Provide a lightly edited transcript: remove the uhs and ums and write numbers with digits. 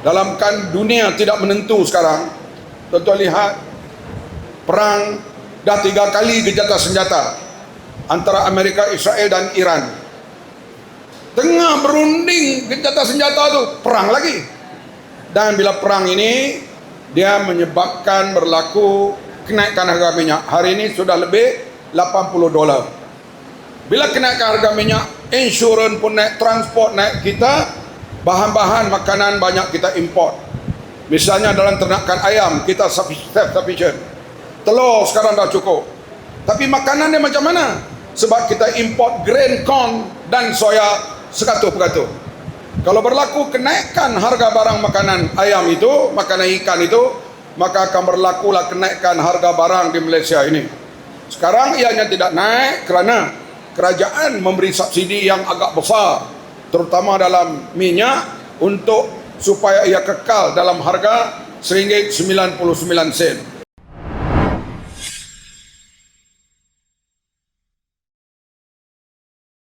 Dalam kan dunia tidak menentu sekarang, tuan-tuan lihat, perang dah 3 kali gencatan senjata antara Amerika, Israel dan Iran. Tengah berunding gencatan senjata tu, perang lagi. Dan bila perang ini, dia menyebabkan berlaku kenaikan harga minyak. Hari ini sudah lebih $80. Bila kenaikan harga minyak, insurans pun naik, transport naik, kita bahan-bahan makanan banyak kita import. Misalnya dalam ternakan ayam, kita self-sufficient. Telur sekarang dah cukup. Tapi makanannya macam mana? Sebab kita import grain corn dan soya 100%. Kalau berlaku kenaikan harga barang makanan ayam itu, makanan ikan itu, maka akan berlakulah kenaikan harga barang di Malaysia ini. Sekarang ianya tidak naik kerana kerajaan memberi subsidi yang agak besar, terutama dalam minyak, untuk supaya ia kekal dalam harga RM1.99.